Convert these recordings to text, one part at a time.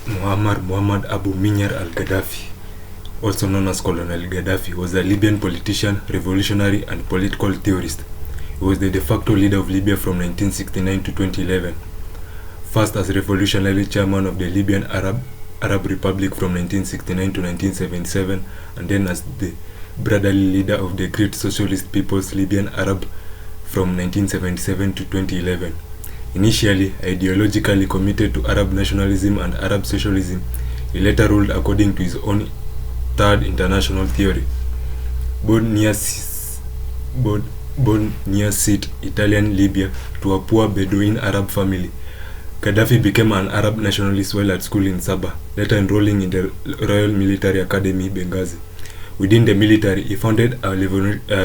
Muammar Abu Minyar al-Gaddafi, also known as Colonel Gaddafi, was a Libyan politician, revolutionary, and political theorist. He was the de facto leader of Libya from 1969 to 2011, first as revolutionary chairman of the Libyan Arab Republic from 1969 to 1977, and then as the brotherly leader of the Great Socialist People's Libyan Arab from 1977 to 2011. Initially ideologically committed to Arab nationalism and Arab socialism, he later ruled according to his own Third International Theory. Born near Sirte, Italian Libya, to a poor Bedouin Arab family, Gaddafi became an Arab nationalist while at school in Sabah, later enrolling in the Royal Military Academy, Benghazi. Within the military, he founded a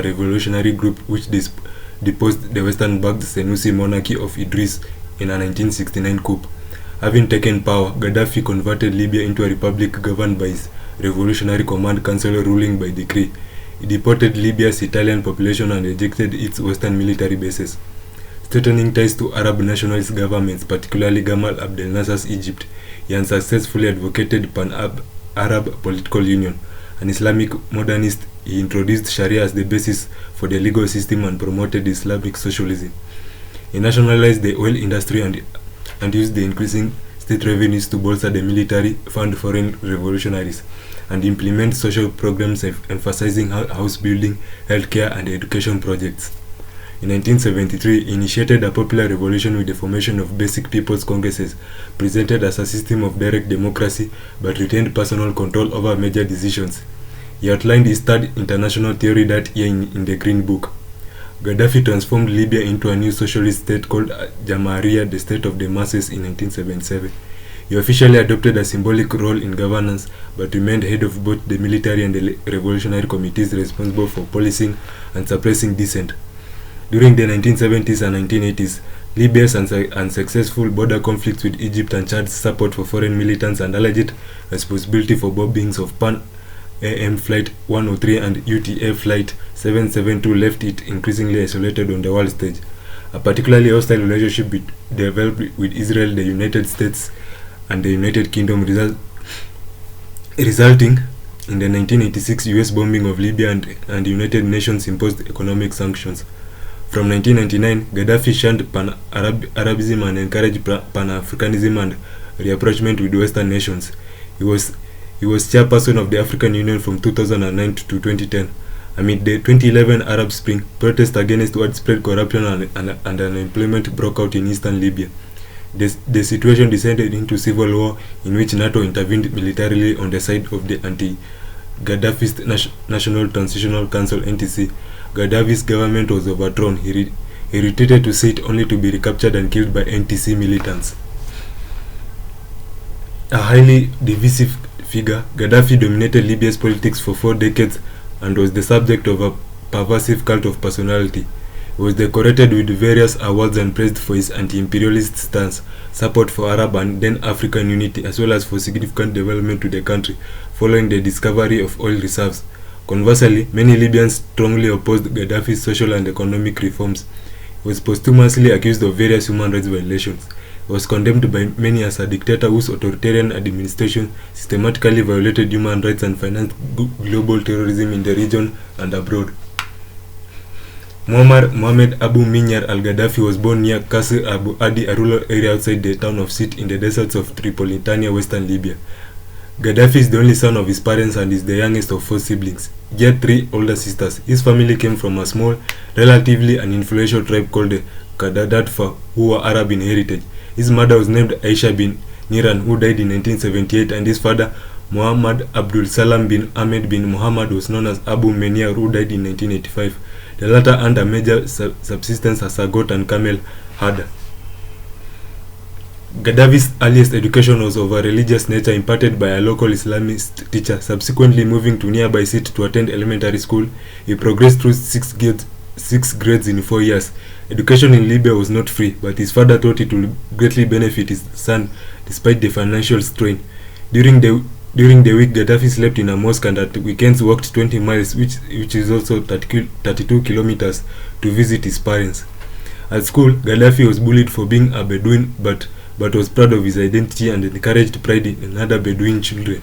revolutionary group which deposed the Western-backed Senussi monarchy of Idris in a 1969 coup. Having taken power, Gaddafi converted Libya into a republic governed by his Revolutionary Command Council ruling by decree. He deported Libya's Italian population and ejected its Western military bases. Strengthening ties to Arab nationalist governments, particularly Gamal Abdel Nasser's Egypt, he unsuccessfully advocated Pan-Arab political union. An Islamic modernist, he introduced Sharia as the basis for the legal system and promoted Islamic socialism. He nationalized the oil industry and used the increasing state revenues to bolster the military, fund foreign revolutionaries, and implement social programs emphasizing house building, healthcare, and education projects. In 1973, he initiated a popular revolution with the formation of basic people's congresses, presented as a system of direct democracy but retained personal control over major decisions. He outlined his Third International Theory that year in the Green Book. Gaddafi transformed Libya into a new socialist state called Jamahiriya, the state of the masses, in 1977. He officially adopted a symbolic role in governance, but remained head of both the military and the revolutionary committees responsible for policing and suppressing dissent. During the 1970s and 1980s, Libya's unsuccessful border conflicts with Egypt and Chad's support for foreign militants and alleged responsibility for bombings of Pan AM Flight 103 and UTA Flight 772 left it increasingly isolated on the world stage. A particularly hostile relationship developed with Israel, the United States, and the United Kingdom, resulting in the 1986 US bombing of Libya and the United Nations imposed economic sanctions. From 1999, Gaddafi shunned Pan-Arabism and encouraged Pan-Africanism and reapproachment with Western nations. He was chairperson of the African Union from 2009 to 2010. Amid the 2011 Arab Spring, protests against widespread corruption and unemployment broke out in eastern Libya. The situation descended into civil war in which NATO intervened militarily on the side of the anti-Gaddafist National Transitional Council (NTC). Gaddafi's government was overthrown. He retreated to Sirte only to be recaptured and killed by NTC militants. A highly divisive figure, Gaddafi dominated Libya's politics for 4 decades and was the subject of a pervasive cult of personality. He was decorated with various awards and praised for his anti-imperialist stance, support for Arab and then African unity, as well as for significant development to the country following the discovery of oil reserves. Conversely, many Libyans strongly opposed Gaddafi's social and economic reforms. He was posthumously accused of various human rights violations. He was condemned by many as a dictator whose authoritarian administration systematically violated human rights and financed global terrorism in the region and abroad. Mohammed Abu Minyar al-Gaddafi was born near Qasr Abu Adi, a rural area outside the town of Sirte in the deserts of Tripolitania, western Libya. Gaddafi is the only son of his parents and is the youngest of 4 siblings. He had 3 older sisters. His family came from a small, relatively uninfluential tribe called the Gaddafi, who were Arab in heritage. His mother was named Aisha bin Niran, who died in 1978, and his father, Muhammad Abdul Salam bin Ahmed bin Muhammad, was known as Abu Minyar, who died in 1985. The latter earned a major subsistence as a goat and camel herder. Gaddafi's earliest education was of a religious nature, imparted by a local Islamist teacher. Subsequently moving to nearby Sirte to attend elementary school, he progressed through 6 grades in 4 years. Education in Libya was not free, but his father thought it would greatly benefit his son despite the financial strain. During the week, Gaddafi slept in a mosque and at weekends walked 20 miles, which is also 32 kilometers, to visit his parents. At school, Gaddafi was bullied for being a Bedouin, but but was proud of his identity and encouraged pride in other Bedouin children.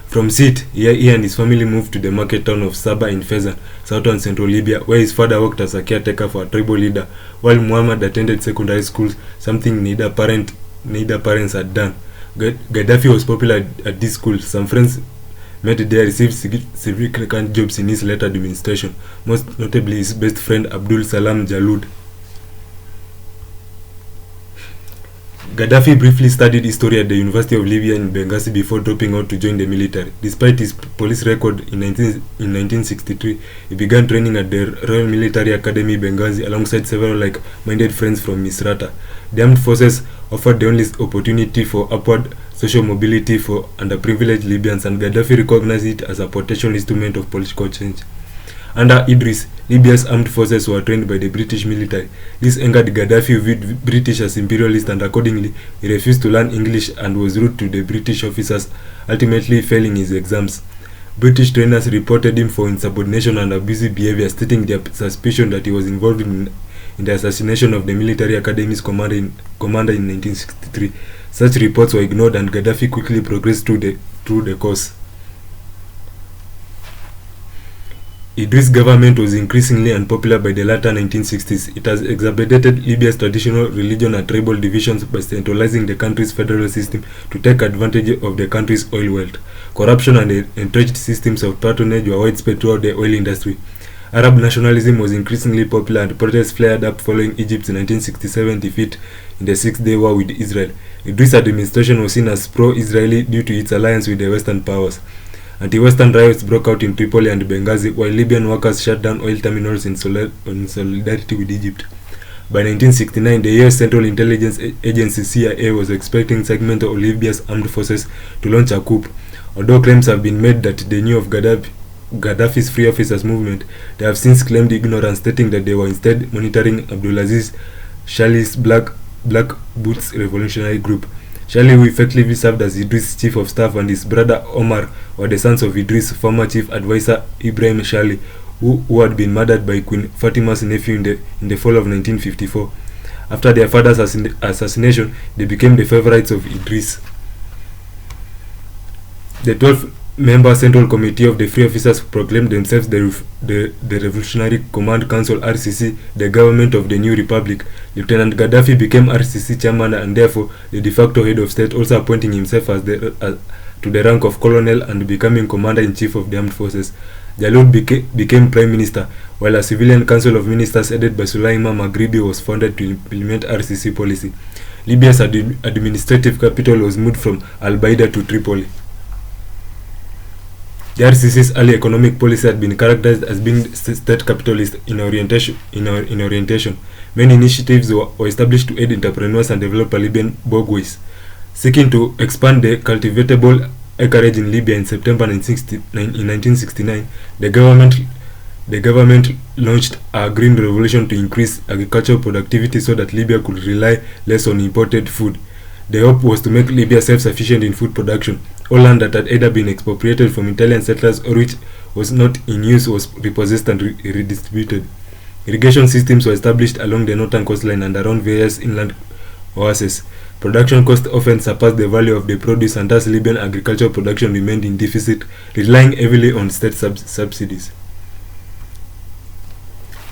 From Sit, he and his family moved to the market town of Saba in Fezzan, southern central Libya, where his father worked as a caretaker for a tribal leader, while Muhammad attended secondary schools, something neither parents had done. Gaddafi was popular at this school. Some friends met there received significant jobs in his later administration, most notably his best friend Abdul Salam Jalud. Gaddafi briefly studied history at the University of Libya in Benghazi before dropping out to join the military. Despite his police record in 1963, he began training at the Royal Military Academy Benghazi alongside several like-minded friends from Misrata. The armed forces offered the only opportunity for upward social mobility for underprivileged Libyans, and Gaddafi recognized it as a potential instrument of political change. Under Idris, Libya's armed forces were trained by the British military. This angered Gaddafi, who viewed British as imperialist, and accordingly, he refused to learn English and was rude to the British officers, ultimately failing his exams. British trainers reported him for insubordination and abusive behavior, stating their suspicion that he was involved in the assassination of the military academy's commander in 1963. Such reports were ignored, and Gaddafi quickly progressed through the course. Idris' government was increasingly unpopular by the latter 1960s. It has exacerbated Libya's traditional religion and tribal divisions by centralizing the country's federal system to take advantage of the country's oil wealth. Corruption and entrenched systems of patronage were widespread throughout the oil industry. Arab nationalism was increasingly popular, and protests flared up following Egypt's 1967 defeat in the Six-Day War with Israel. Idris' administration was seen as pro-Israeli due to its alliance with the Western powers. Anti-Western riots broke out in Tripoli and Benghazi, while Libyan workers shut down oil terminals in solidarity with Egypt. By 1969, the US Central Intelligence Agency CIA was expecting segments of Libya's armed forces to launch a coup. Although claims have been made that they knew of Gaddafi's Free Officers movement, they have since claimed ignorance, stating that they were instead monitoring Abdulaziz Shali's Black Boots Revolutionary Group. Shali, who effectively served as Idris' chief of staff, and his brother Omar were the sons of Idris' former chief advisor Ibrahim Shali, who had been murdered by Queen Fatima's nephew in the fall of 1954. After their father's assassination, they became the favorites of Idris. The 12-member Central Committee of the Free Officers proclaimed themselves the Revolutionary Command Council (RCC), the government of the new republic. Lieutenant Gaddafi became RCC chairman and therefore the de facto head of state, also appointing himself to the rank of colonel and becoming commander-in-chief of the armed forces. Jalud became prime minister, while a civilian council of ministers headed by Sulaima Maghribi was founded to implement RCC policy. Libya's administrative capital was moved from Al-Baida to Tripoli. The RCC's early economic policy had been characterized as being state capitalist in orientation. Many initiatives were established to aid entrepreneurs and develop Libyan bogways. Seeking to expand the cultivatable acreage in Libya in September 1969, the government launched a green revolution to increase agricultural productivity so that Libya could rely less on imported food. The hope was to make Libya self-sufficient in food production. All land that had either been expropriated from Italian settlers or which was not in use was repossessed and redistributed. Irrigation systems were established along the northern coastline and around various inland oases. Production costs often surpassed the value of the produce, and thus Libyan agricultural production remained in deficit, relying heavily on state subsidies.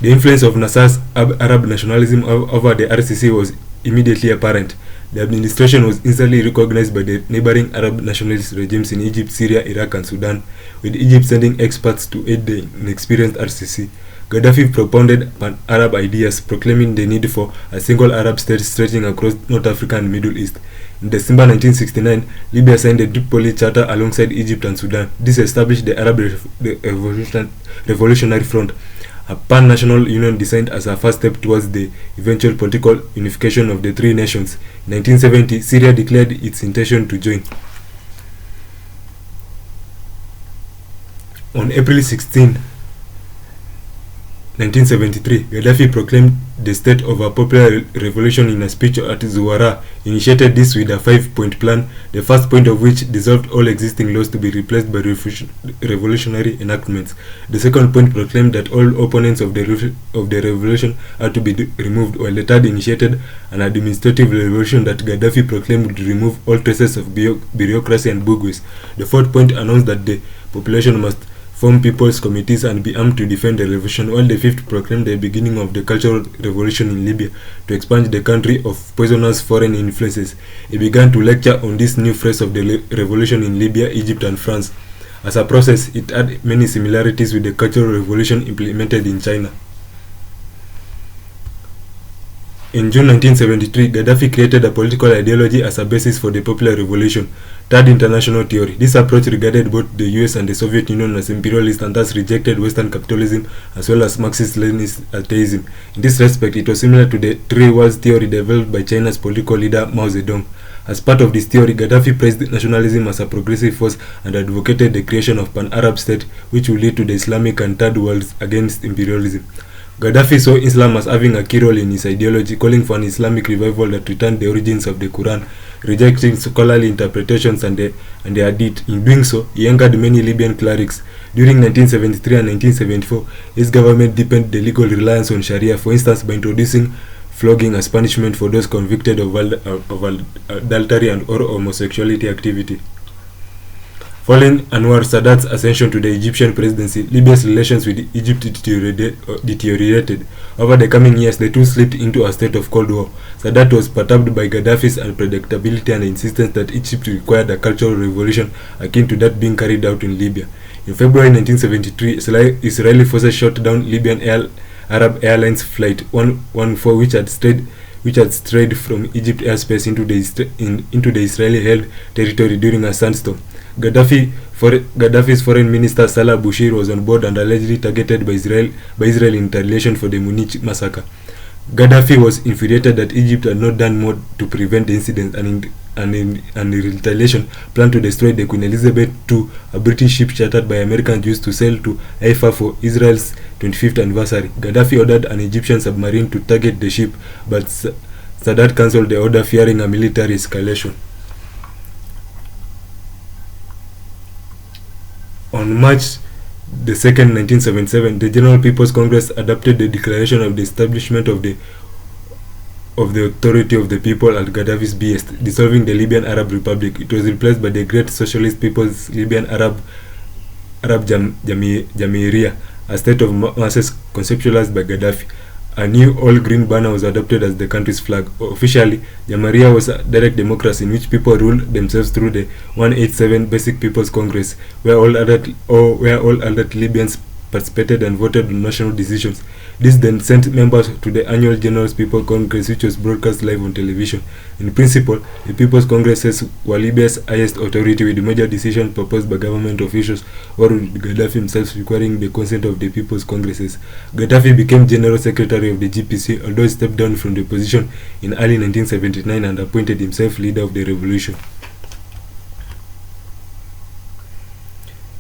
The influence of Nasser's Arab nationalism over the RCC was immediately apparent. The administration was instantly recognized by the neighboring Arab nationalist regimes in Egypt, Syria, Iraq, and Sudan, with Egypt sending experts to aid the inexperienced RCC. Gaddafi propounded pan-Arab ideas, proclaiming the need for a single Arab state stretching across North Africa and Middle East. In December 1969, Libya signed the Tripoli Charter alongside Egypt and Sudan. This established the Arab Revolutionary Front, a pan-national union designed as a first step towards the eventual political unification of the three nations. In 1970, Syria declared its intention to join. On April 16, 1973, Gaddafi proclaimed the state of a popular revolution in a speech at Zuwara. He initiated this with a 5-point plan, the first point of which dissolved all existing laws to be replaced by revolutionary enactments. The second point proclaimed that all opponents of the revolution had to be removed, while the third initiated an administrative revolution that Gaddafi proclaimed would remove all traces of bureaucracy and bourgeoisie. The fourth point announced that the population must form people's committees and be armed to defend the revolution, while the fifth proclaimed the beginning of the cultural revolution in Libya to expunge the country of poisonous foreign influences. He began to lecture on this new phase of the revolution in Libya, Egypt and France. As a process, it had many similarities with the cultural revolution implemented in China. In June 1973, Gaddafi created a political ideology as a basis for the popular revolution, Third International Theory. This approach regarded both the US and the Soviet Union as imperialist and thus rejected Western capitalism as well as Marxist-Leninist atheism. In this respect, it was similar to the Three Worlds theory developed by China's political leader Mao Zedong. As part of this theory, Gaddafi praised nationalism as a progressive force and advocated the creation of pan-Arab state, which would lead to the Islamic and Third Worlds against imperialism. Gaddafi saw Islam as having a key role in his ideology, calling for an Islamic revival that returned the origins of the Quran, rejecting scholarly interpretations and the Hadith. In doing so, he angered many Libyan clerics. During 1973 and 1974, his government deepened the legal reliance on Sharia, for instance by introducing flogging as punishment for those convicted of adultery and or homosexuality activity. Following Anwar Sadat's ascension to the Egyptian presidency, Libya's relations with Egypt deteriorated. Over the coming years, the two slipped into a state of Cold War. Sadat was perturbed by Gaddafi's unpredictability and insistence that Egypt required a cultural revolution akin to that being carried out in Libya. In February 1973, Israeli forces shot down Libyan Arab Airlines Flight 114, which had strayed from Egypt airspace into the Israeli-held territory during a sandstorm. Gaddafi's foreign minister Salah Boushir was on board and allegedly targeted by Israel in retaliation for the Munich massacre. Gaddafi was infuriated that Egypt had not done more to prevent the incident and in retaliation planned to destroy the Queen Elizabeth II, a British ship chartered by American Jews to sail to Haifa for Israel's 25th anniversary. Gaddafi ordered an Egyptian submarine to target the ship, but Sadat cancelled the order fearing a military escalation. On March the 2nd, 1977, the General People's Congress adopted the declaration of the establishment of the authority of the people at Gaddafi's behest, dissolving the Libyan Arab Republic. It was replaced by the Great Socialist People's Libyan Arab Jamahiriya, a state of masses conceptualized by Gaddafi. A new all-green banner was adopted as the country's flag. Officially, Jamahiriya was a direct democracy in which people ruled themselves through the 187 Basic People's Congress, where all adult Libyans participated and voted on national decisions. This then sent members to the annual General People's Congress, which was broadcast live on television. In principle, the People's Congresses were Libya's highest authority, with major decisions proposed by government officials or with Gaddafi himself requiring the consent of the People's Congresses. Gaddafi became General Secretary of the GPC, although he stepped down from the position in early 1979 and appointed himself leader of the revolution.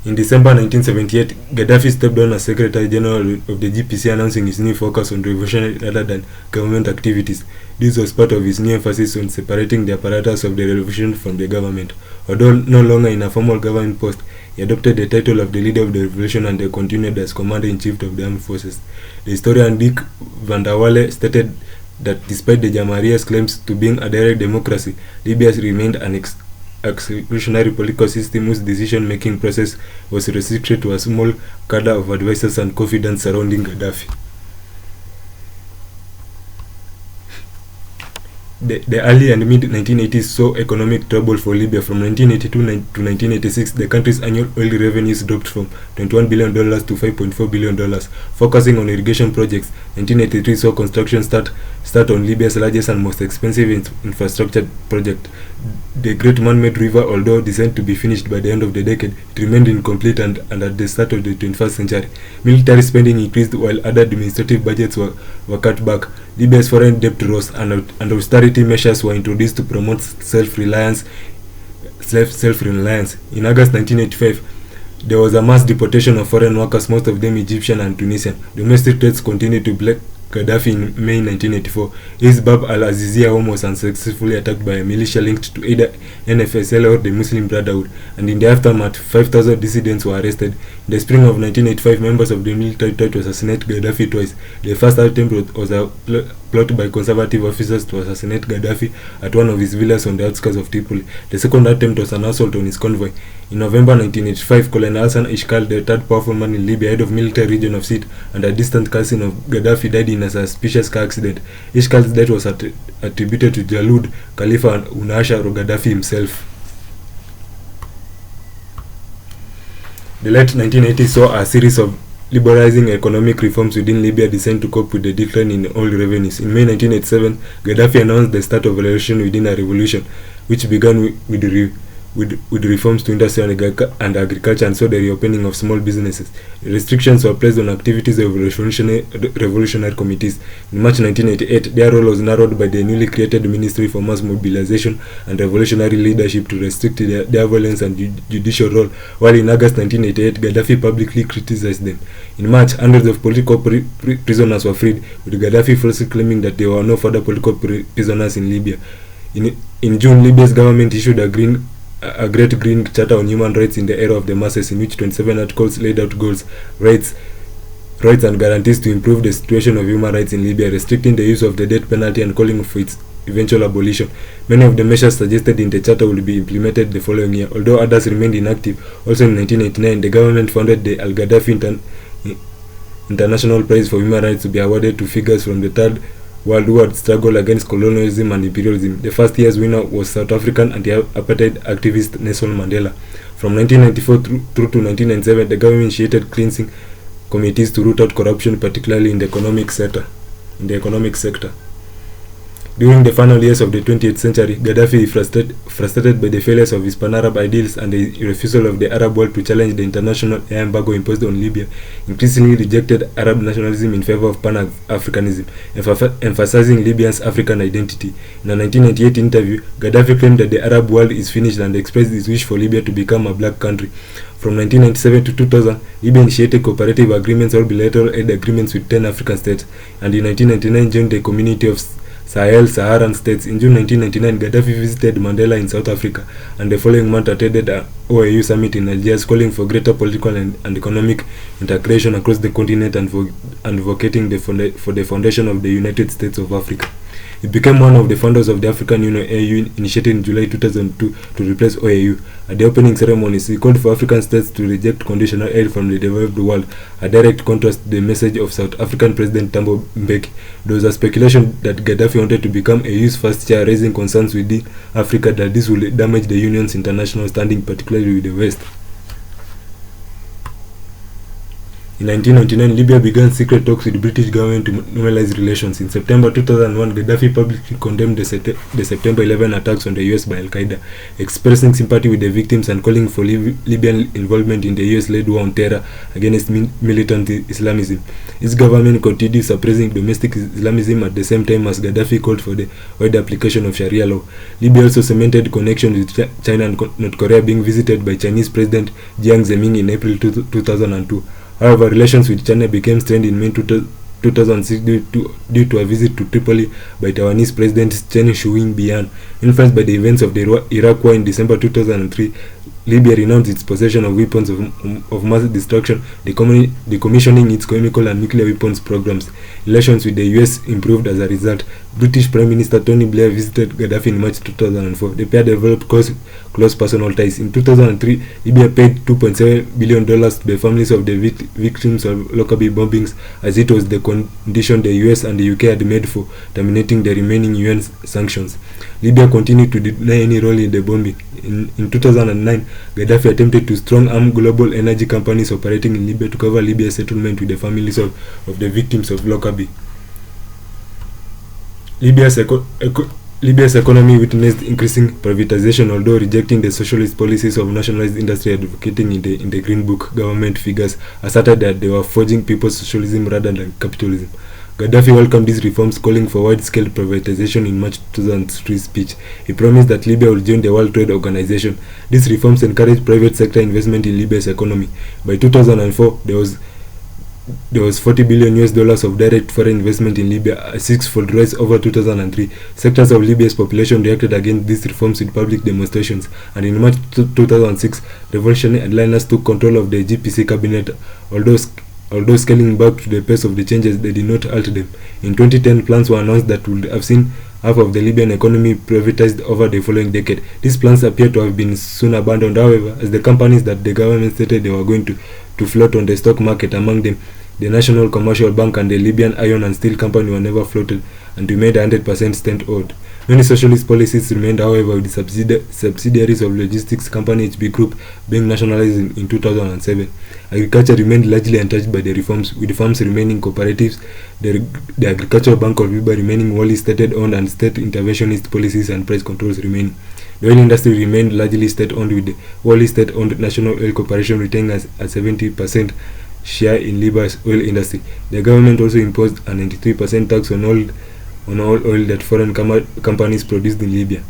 In December 1978, Gaddafi stepped down as Secretary General of the GPC, announcing his new focus on revolution rather than government activities. This was part of his new emphasis on separating the apparatus of the revolution from the government. Although no longer in a formal government post, he adopted the title of the leader of the revolution and continued as Commander-in-Chief of the armed forces. The historian Dick Van der Walle stated that despite the Jamahiriya's claims to being a direct democracy, Libya remained an exclusionary political system whose decision-making process was restricted to a small cadre of advisors and confidants surrounding Gaddafi. The early and mid-1980s saw economic trouble for Libya. From 1982 to 1986, the country's annual oil revenues dropped from $21 billion to $5.4 billion. Focusing on irrigation projects, 1983 saw construction start on Libya's largest and most expensive infrastructure project. The Great Man-Made River, although designed to be finished by the end of the decade, it remained incomplete and at the start of the 21st century. Military spending increased while other administrative budgets were cut back. Libya's foreign debt rose and austerity measures were introduced to promote self-reliance. In August 1985, There was a mass deportation of foreign workers, most of them Egyptian and Tunisian. Domestic threats continued to plague Gaddafi. In May 1984, his Bab al-Azizia home was unsuccessfully attacked by a militia linked to either NFSL or the Muslim Brotherhood, and in the aftermath, 5,000 dissidents were arrested. In the spring of 1985, members of the military tried to assassinate Gaddafi twice. The first attempt was a plot by conservative officers to assassinate Gaddafi at one of his villas on the outskirts of Tripoli. The second attempt was an assault on his convoy. In November 1985, Colonel Hassan Ishkal, the third powerful man in Libya, head of military region of Sid, and a distant cousin of Gaddafi, died in a suspicious car accident. Ishkal's death was attributed to Jalud Khalifa and Unasha Gaddafi himself. The late 1980s saw a series of liberalizing economic reforms within Libya designed to cope with the decline in oil revenues. In May 1987, Gaddafi announced the start of a revolution within a revolution, which began with reforms to industry and agriculture, and saw the reopening of small businesses. Restrictions were placed on activities of revolutionary committees. In March 1988, their role was narrowed by the newly created Ministry for Mass Mobilization and Revolutionary Leadership to restrict their violence and judicial role, while in August 1988, Gaddafi publicly criticized them. In March, hundreds of political prisoners were freed, with Gaddafi falsely claiming that there were no further political prisoners in Libya. In June, Libya's government issued a Great Green Charter on Human Rights in the Era of the Masses, in which 27 articles laid out goals, rights and guarantees to improve the situation of human rights in Libya, restricting the use of the death penalty and calling for its eventual abolition. Many of the measures suggested in the charter will be implemented the following year, although others remained inactive. Also in 1989, the government founded the Al-Gaddafi International Prize for Human Rights to be awarded to figures from the Third World War struggle against colonialism and imperialism. The first year's winner was South African anti-apartheid activist Nelson Mandela. From 1994 through to 1997, the government initiated cleansing committees to root out corruption, particularly in the economic sector. During the final years of the 20th century, Gaddafi, frustrated by the failures of his pan-Arab ideals and the refusal of the Arab world to challenge the international air embargo imposed on Libya, increasingly rejected Arab nationalism in favor of Pan-Africanism, emphasizing Libya's African identity. In a 1998 interview, Gaddafi claimed that the Arab world is finished and expressed his wish for Libya to become a black country. From 1997 to 2000, Libya initiated cooperative agreements or bilateral aid agreements with 10 African states, and in 1999 joined the Community of Saharan States. In June 1999, Gaddafi visited Mandela in South Africa, and the following month attended an OAU summit in Algiers, calling for greater political and economic integration across the continent and advocating for the foundation of the United States of Africa. He became one of the founders of the African Union (AU), initiated in July 2002 to replace OAU. At the opening ceremonies, he called for African states to reject conditional aid from the developed world, a direct contrast to the message of South African President Thabo Mbeki. There was a speculation that Gaddafi wanted to become AU's first chair, raising concerns within Africa that this would damage the Union's international standing, particularly with the West. In 1999, Libya began secret talks with the British government to normalize relations. In September 2001, Gaddafi publicly condemned the September 11 attacks on the US by Al-Qaeda, expressing sympathy with the victims and calling for Libyan involvement in the US-led war on terror against militant Islamism. His government continued suppressing domestic Islamism at the same time as Gaddafi called for the wide application of Sharia law. Libya also cemented connections with China and North Korea, being visited by Chinese President Jiang Zemin in April 2002. However, relations with China became strained in May 2006 due to a visit to Tripoli by Taiwanese President Chen Shui-bian. Influenced by the events of the Iraq War in December 2003, Libya renounced its possession of weapons of mass destruction, decommissioning its chemical and nuclear weapons programs. Relations with the US improved as a result. British Prime Minister Tony Blair visited Gaddafi in March 2004. The pair developed close personal ties. In 2003, Libya paid $2.7 billion to the families of the victims of Lockerbie bombings, as it was the condition the US and the UK had made for terminating the remaining UN sanctions. Libya continued to deny any role in the bombing. In 2009, Gaddafi attempted to strong-arm global energy companies operating in Libya to cover Libya's settlement with the families of the victims of Lockerbie. Libya's economy witnessed increasing privatization, although rejecting the socialist policies of nationalized industry advocating in the Green Book. Government figures asserted that they were forging people's socialism rather than capitalism. Gaddafi welcomed these reforms, calling for wide-scale privatization in March 2003 speech. He promised that Libya will join the World Trade Organization. These reforms encouraged private sector investment in Libya's economy. By 2004, there was $40 billion of direct foreign investment in Libya, a six-fold rise over 2003. Sectors of Libya's population reacted against these reforms with public demonstrations, and in March 2006, revolutionary headliners took control of the GPC cabinet. Although scaling back to the pace of the changes, they did not halt them. In 2010, plans were announced that would have seen half of the Libyan economy privatized over the following decade. These plans appear to have been soon abandoned, however, as the companies that the government stated they were going to float on the stock market, among them the National Commercial Bank and the Libyan Iron and Steel Company, were never floated and remained 100% state-owned. Many socialist policies remained, however, with the subsidiaries of logistics company HB Group being nationalized in 2007. Agriculture remained largely untouched by the reforms, with farms remaining cooperatives, the Agricultural Bank of Libya remaining wholly state-owned, and state interventionist policies and price controls remaining. The oil industry remained largely state-owned, with the wholly state-owned National Oil Corporation retaining a 70% share in Libya's oil industry. The government also imposed a 93% tax on all oil that foreign companies produced in Libya.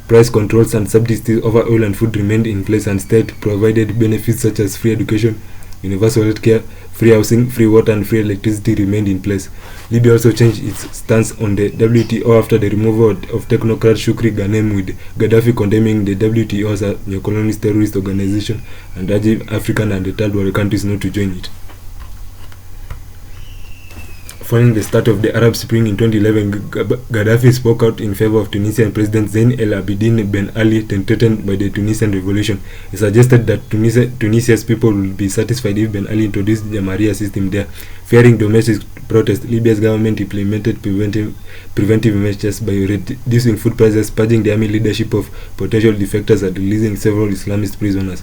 Price controls and subsidies over oil and food remained in place, and state-provided benefits such as free education, universal health care, free housing, free water, and free electricity remained in place. Libya also changed its stance on the WTO after the removal of technocrat Shukri Ghanem, with Gaddafi condemning the WTO as a neo-colonialist terrorist organization and urging African and the third world countries not to join it. Following the start of the Arab Spring in 2011, Gaddafi spoke out in favor of Tunisian President Zain El Abidine Ben Ali, threatened by the Tunisian revolution. He suggested that Tunisia's people would be satisfied if Ben Ali introduced the Sharia system there. Fearing domestic protest, Libya's government implemented preventive measures by reducing food prices, purging the army leadership of potential defectors, and releasing several Islamist prisoners.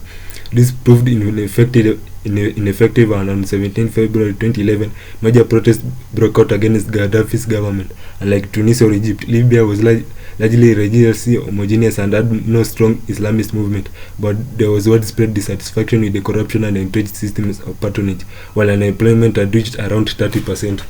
This proved ineffective, and on 17 February 2011, major protests broke out against Gaddafi's government. Unlike Tunisia or Egypt, Libya was largely religiously homogeneous and had no strong Islamist movement, but there was widespread dissatisfaction with the corruption and entrenched systems of patronage, while unemployment had reached around 30%.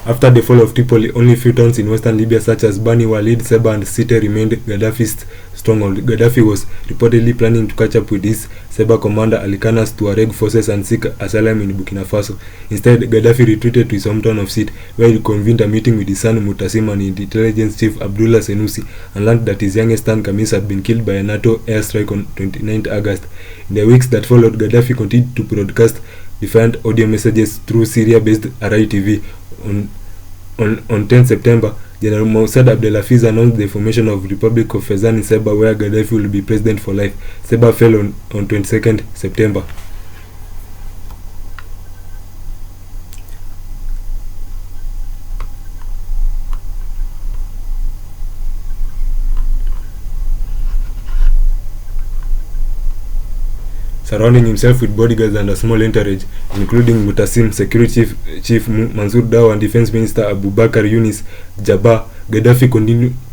After the fall of Tripoli, only few towns in western Libya such as Bani Walid, Seba, and Sirte remained Gaddafi's stronghold. Gaddafi was reportedly planning to catch up with his Seba commander Alikana's Tuareg forces and seek asylum in Burkina Faso. Instead, Gaddafi retreated to his hometown of Sid, where he convened a meeting with his son Mutasim and the intelligence chief Abdullah Senussi, and learned that his youngest son Kamis had been killed by a NATO airstrike on 29 August. In the weeks that followed, Gaddafi continued to broadcast defiant audio messages through Syria-based Arai TV. On 10 September, General Mossad Abdelaziz announced the formation of Republic of Fezzan in Seba, where Gaddafi will be president for life. Seba fell on 22nd September. Surrounding himself with bodyguards and a small entourage, including Mutasim, Security Chief Mansour Daw, and Defense Minister Abu Bakr Yunis Jabbar, Gaddafi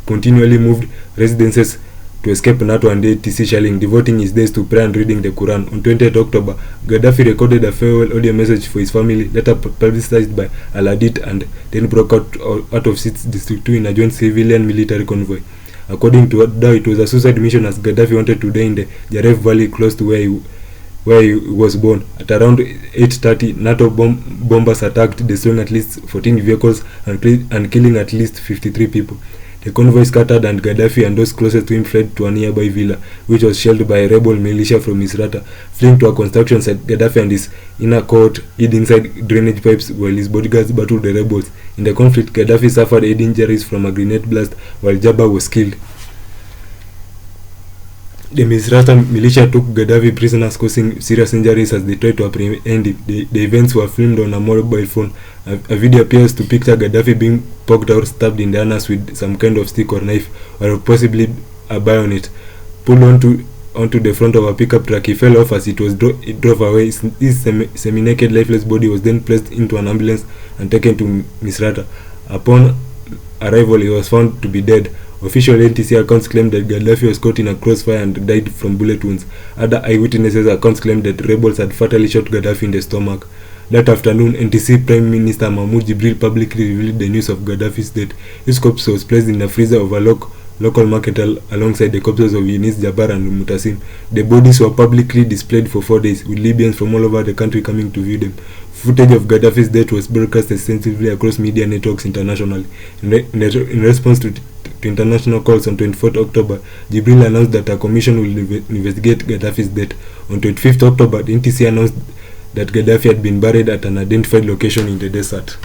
continually moved residences to escape NATO and ATC shelling, devoting his days to prayer and reading the Quran. On 20th October, Gaddafi recorded a farewell audio message for his family, later publicized by Al-Hadid, and then broke out of Sid's District 2 in a joint civilian-military convoy. According to Daw, it was a suicide mission, as Gaddafi wanted to die in the Jaref Valley close to where he was born. At around 8:30, NATO bombers attacked, destroying at least 14 vehicles and killing at least 53 people. The convoy scattered, and Gaddafi and those closest to him fled to a nearby villa, which was shelled by a rebel militia from Misrata. Fleeing to a construction site, Gaddafi and his inner court hid inside drainage pipes while his bodyguards battled the rebels. In the conflict, Gaddafi suffered 8 injuries from a grenade blast, while Jabbar was killed. The Misrata militia took Gaddafi prisoners, causing serious injuries as they tried to apprehend him. The events were filmed on a mobile phone. A video appears to picture Gaddafi being poked or stabbed in the anus with some kind of stick or knife, or possibly a bayonet. Pulled onto the front of a pickup truck, he fell off as it drove away. His semi-naked, lifeless body was then placed into an ambulance and taken to Misrata. Upon arrival, he was found to be dead. Official NTC accounts claim that Gaddafi was caught in a crossfire and died from bullet wounds. Other eyewitnesses accounts claim that rebels had fatally shot Gaddafi in the stomach. That afternoon, NTC Prime Minister Mahmoud Jibril publicly revealed the news of Gaddafi's death. His corpse was placed in the freezer of a local market alongside the corpses of Yunis Jabbar and Mutasim. The bodies were publicly displayed for 4 days, with Libyans from all over the country coming to view them. Footage of Gaddafi's death was broadcast extensively across media networks internationally. In response to international calls on 24th October, Jibril announced that a commission will investigate Gaddafi's death. On 25th October, the NTC announced that Gaddafi had been buried at an identified location in the desert.